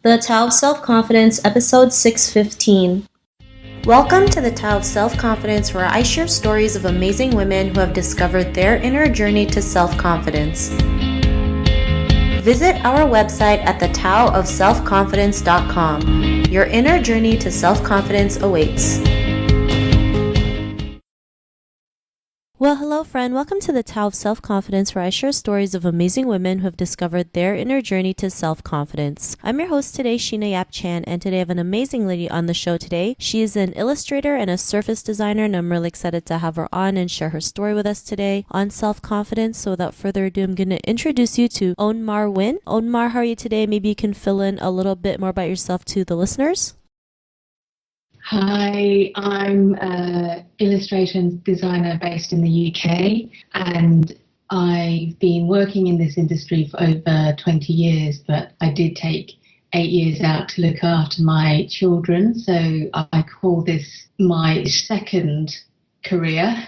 The Tao of Self-Confidence, episode 615. Welcome to the Tao of Self-Confidence, where I share stories of amazing women who have discovered their inner journey to self-confidence. Visit our website at thetaoofselfconfidence.com. Your inner journey to self-confidence awaits. Well, hello friend. Welcome to the Tao of Self-Confidence, where I share stories of amazing women who have discovered their inner journey to self-confidence. I'm your host today, Sheena Yap Chan, and today I have an amazing lady on the show today. She is an illustrator and a surface designer, and I'm really excited to have her on and share her story with us today on self-confidence. So without further ado, I'm going to introduce you to Ohn Mar Win. Ohn Mar, how are you today? Maybe you can fill in a little bit more about yourself to the listeners. Hi, I'm an illustrator and designer based in the UK, and I've been working in this industry for over 20 years, but I did take 8 years out to look after my children, so I call this my second career,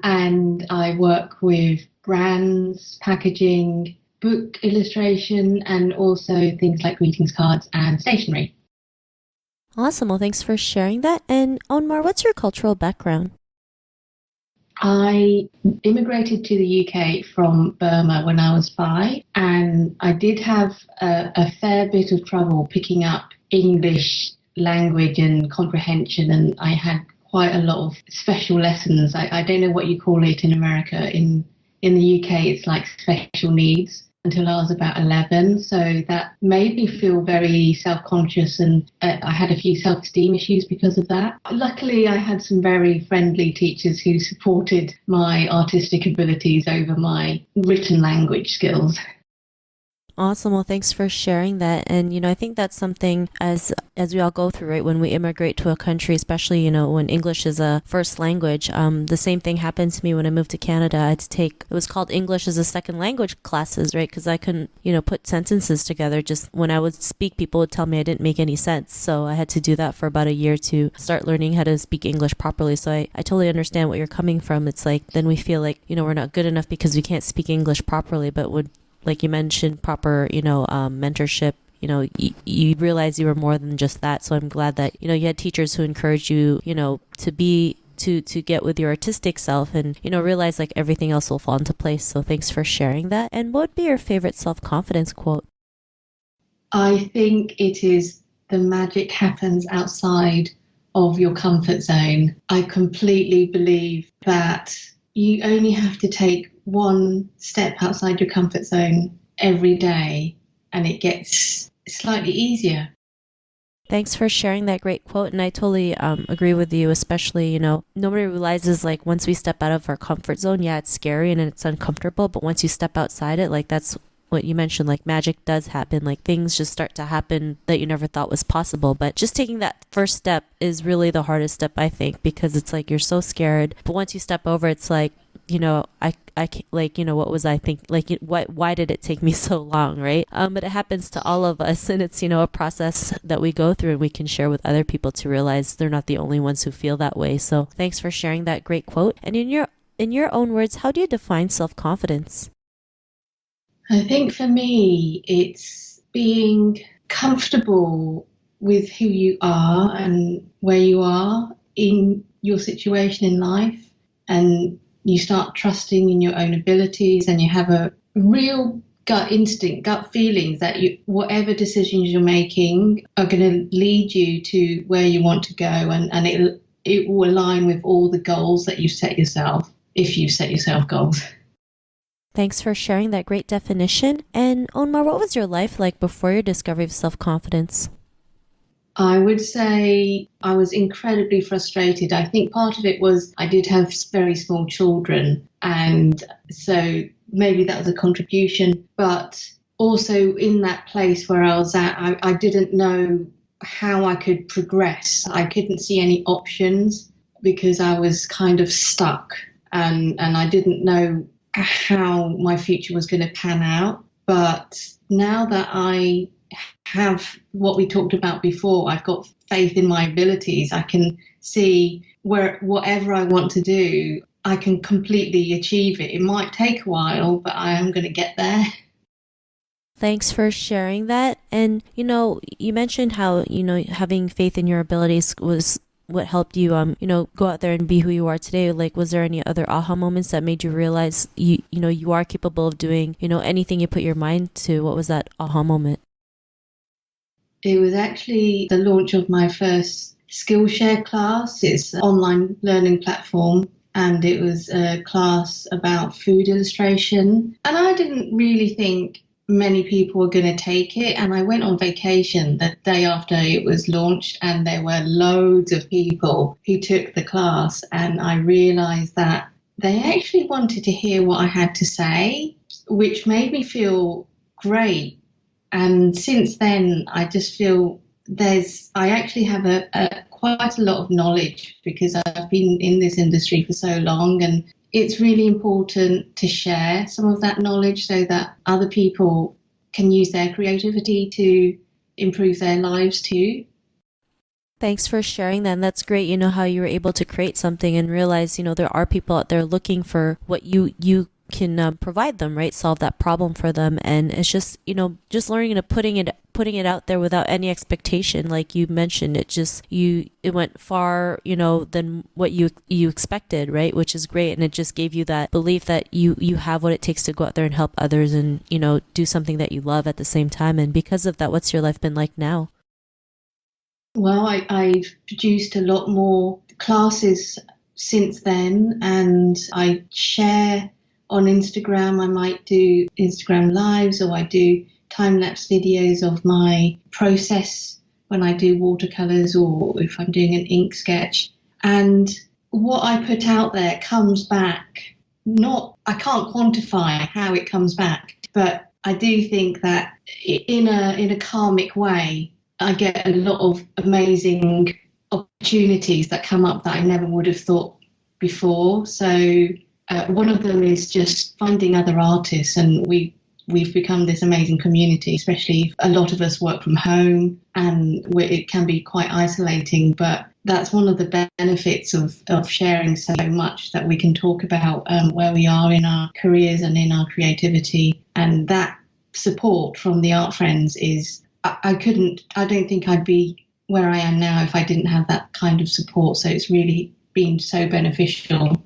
and I work with brands, packaging, book illustration, and also things like greetings cards and stationery. Awesome. Well, thanks for sharing that. And Ohn Mar, what's your cultural background? I immigrated to the UK from Burma when I was 5, and I did have a fair bit of trouble picking up English language and comprehension, and I had quite a lot of special lessons. I don't know what you call it in America. In the UK, it's like special needs. Until I was about 11, so that made me feel very self-conscious, and I had a few self-esteem issues because of that. Luckily, I had some very friendly teachers who supported my artistic abilities over my written language skills. Awesome. Well, thanks for sharing that. And, I think that's something as we all go through, right? When we immigrate to a country, especially, when English is a first language, the same thing happened to me when I moved to Canada. I had to take, it was called English as a second language classes, right? Because I couldn't, put sentences together. Just when I would speak, people would tell me I didn't make any sense. So I had to do that for about a year to start learning how to speak English properly. So I totally understand what you're coming from. It's like, then we feel like, we're not good enough because we can't speak English properly, but like you mentioned, proper, mentorship, you realize you were more than just that. So I'm glad that, you had teachers who encouraged you, to be, to get with your artistic self and, realize like everything else will fall into place. So thanks for sharing that. And what would be your favorite self-confidence quote? I think it is the magic happens outside of your comfort zone. I completely believe that you only have to take one step outside your comfort zone every day and it gets slightly easier. Thanks for sharing that great quote. And I totally agree with you, especially, nobody realizes like once we step out of our comfort zone, yeah, it's scary and it's uncomfortable. But once you step outside it, like that's what you mentioned, like magic does happen, like things just start to happen that you never thought was possible. But just taking that first step is really the hardest step, I think, because it's like you're so scared. But once you step over, it's like, I can't, like, what was I thinking? Like, why did it take me so long, right? But it happens to all of us, and it's, a process that we go through and we can share with other people to realize they're not the only ones who feel that way. So thanks for sharing that great quote. And in your own words, how do you define self-confidence? I think for me, it's being comfortable with who you are and where you are in your situation in life, and you start trusting in your own abilities, and you have a real gut instinct, gut feelings that whatever decisions you're making are going to lead you to where you want to go, and it will align with all the goals that you set yourself, if you set yourself goals. Thanks for sharing that great definition. And Ohn Mar, what was your life like before your discovery of self-confidence? I would say I was incredibly frustrated. I think part of it was I did have very small children, and so maybe that was a contribution. But also in that place where I was at, I didn't know how I could progress. I couldn't see any options because I was kind of stuck, and I didn't know how my future was going to pan out. But now that I have what we talked about before, I've got faith in my abilities, I can see where whatever I want to do, I can completely achieve it. It might take a while, but I am going to get there. Thanks for sharing that. And, you mentioned how, having faith in your abilities was what helped you, go out there and be who you are today. Like, was there any other aha moments that made you realize you are capable of doing, anything you put your mind to? What was that aha moment? It was actually the launch of my first Skillshare class. It's an online learning platform, and it was a class about food illustration. And I didn't really think many people were going to take it. And I went on vacation the day after it was launched, and there were loads of people who took the class. And I realized that they actually wanted to hear what I had to say, which made me feel great. And since then, I just feel I actually have quite a lot of knowledge because I've been in this industry for so long, and it's really important to share some of that knowledge so that other people can use their creativity to improve their lives too. Thanks for sharing that. And that's great. How you were able to create something and realize, there are people out there looking for what you can provide them, right? Solve that problem for them. And it's just, just learning and putting it out there without any expectation. Like you mentioned, it went far, than what you expected, right? Which is great. And it just gave you that belief that you have what it takes to go out there and help others and, do something that you love at the same time. And because of that, what's your life been like now? Well, I've produced a lot more classes since then, and I share on Instagram. I might do Instagram lives, or I do time-lapse videos of my process when I do watercolors or if I'm doing an ink sketch. And what I put out there comes back. I can't quantify how it comes back, but I do think that in a karmic way, I get a lot of amazing opportunities that come up that I never would have thought before. So one of them is just finding other artists, and we've become this amazing community, especially if a lot of us work from home, and it can be quite isolating, but that's one of the benefits of sharing so much, that we can talk about where we are in our careers and in our creativity. And that support from the art friends is, I don't think I'd be where I am now if I didn't have that kind of support. So it's really been so beneficial.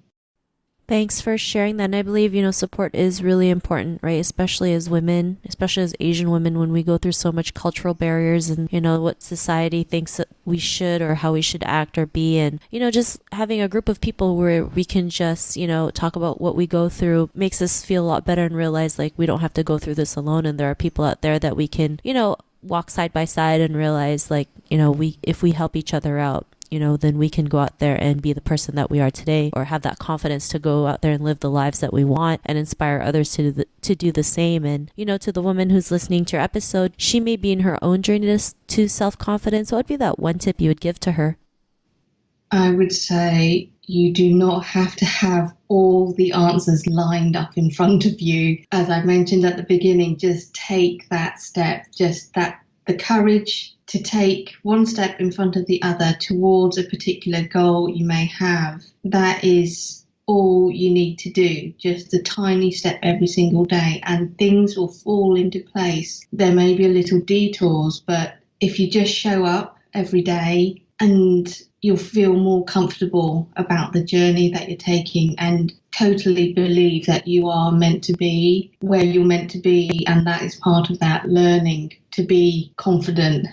Thanks for sharing that. And I believe, support is really important, right? Especially as women, especially as Asian women, when we go through so much cultural barriers and, what society thinks that we should or how we should act or be. And, just having a group of people where we can just, talk about what we go through makes us feel a lot better and realize like we don't have to go through this alone. And there are people out there that we can, walk side by side and realize like, if we help each other out, then we can go out there and be the person that we are today, or have that confidence to go out there and live the lives that we want and inspire others to do the same. And, to the woman who's listening to your episode, she may be in her own journey to self-confidence. What would be that one tip you would give to her? I would say you do not have to have all the answers lined up in front of you. As I mentioned at the beginning, just take that step, the courage to take one step in front of the other towards a particular goal you may have. That is all you need to do, just a tiny step every single day, and things will fall into place. There may be a little detours, but if you just show up every day, and you'll feel more comfortable about the journey that you're taking, and totally believe that you are meant to be where you're meant to be. And that is part of that learning to be confident.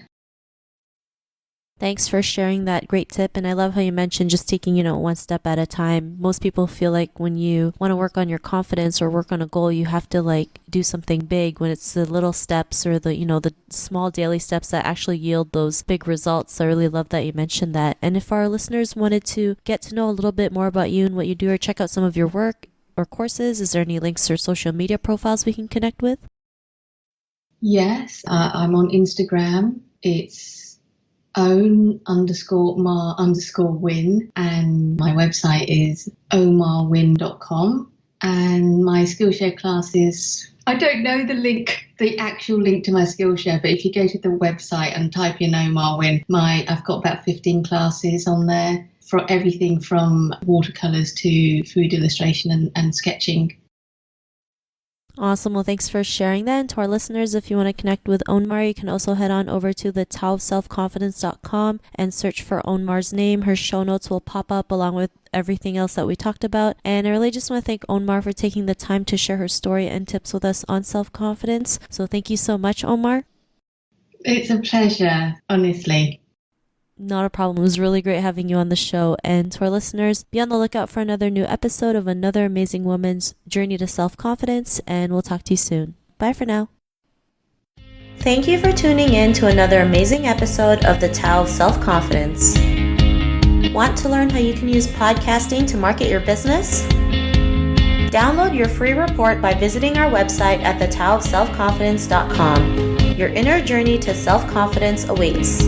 Thanks for sharing that great tip. And I love how you mentioned just taking, one step at a time. Most people feel like when you want to work on your confidence or work on a goal, you have to like do something big, when it's the little steps or the small daily steps that actually yield those big results. So I really love that you mentioned that. And if our listeners wanted to get to know a little bit more about you and what you do, or check out some of your work or courses, is there any links or social media profiles we can connect with? Yes, I'm on Instagram. It's Ohn_Mar_Win, and my website is ohnmarwin.com. And my Skillshare classes, I don't know the actual link to my Skillshare, but if you go to the website and type in Ohn Mar Win, I've got about 15 classes on there for everything from watercolors to food illustration and sketching. Awesome. Well, thanks for sharing that. And to our listeners, if you want to connect with Ohn Mar, you can also head on over to the taoofselfconfidence.com and search for Ohn Mar's name. Her show notes will pop up along with everything else that we talked about. And I really just want to thank Ohn Mar for taking the time to share her story and tips with us on self-confidence. So thank you so much, Ohn Mar. It's a pleasure, honestly. Not a problem. It was really great having you on the show. And to our listeners, be on the lookout for another new episode of another amazing woman's journey to self-confidence, and we'll talk to you soon. Bye for now. Thank you for tuning in to another amazing episode of the Tao of Self-Confidence. Want to learn how you can use podcasting to market your business? Download your free report by visiting our website at thetaoofselfconfidence.com. Your inner journey to self-confidence awaits.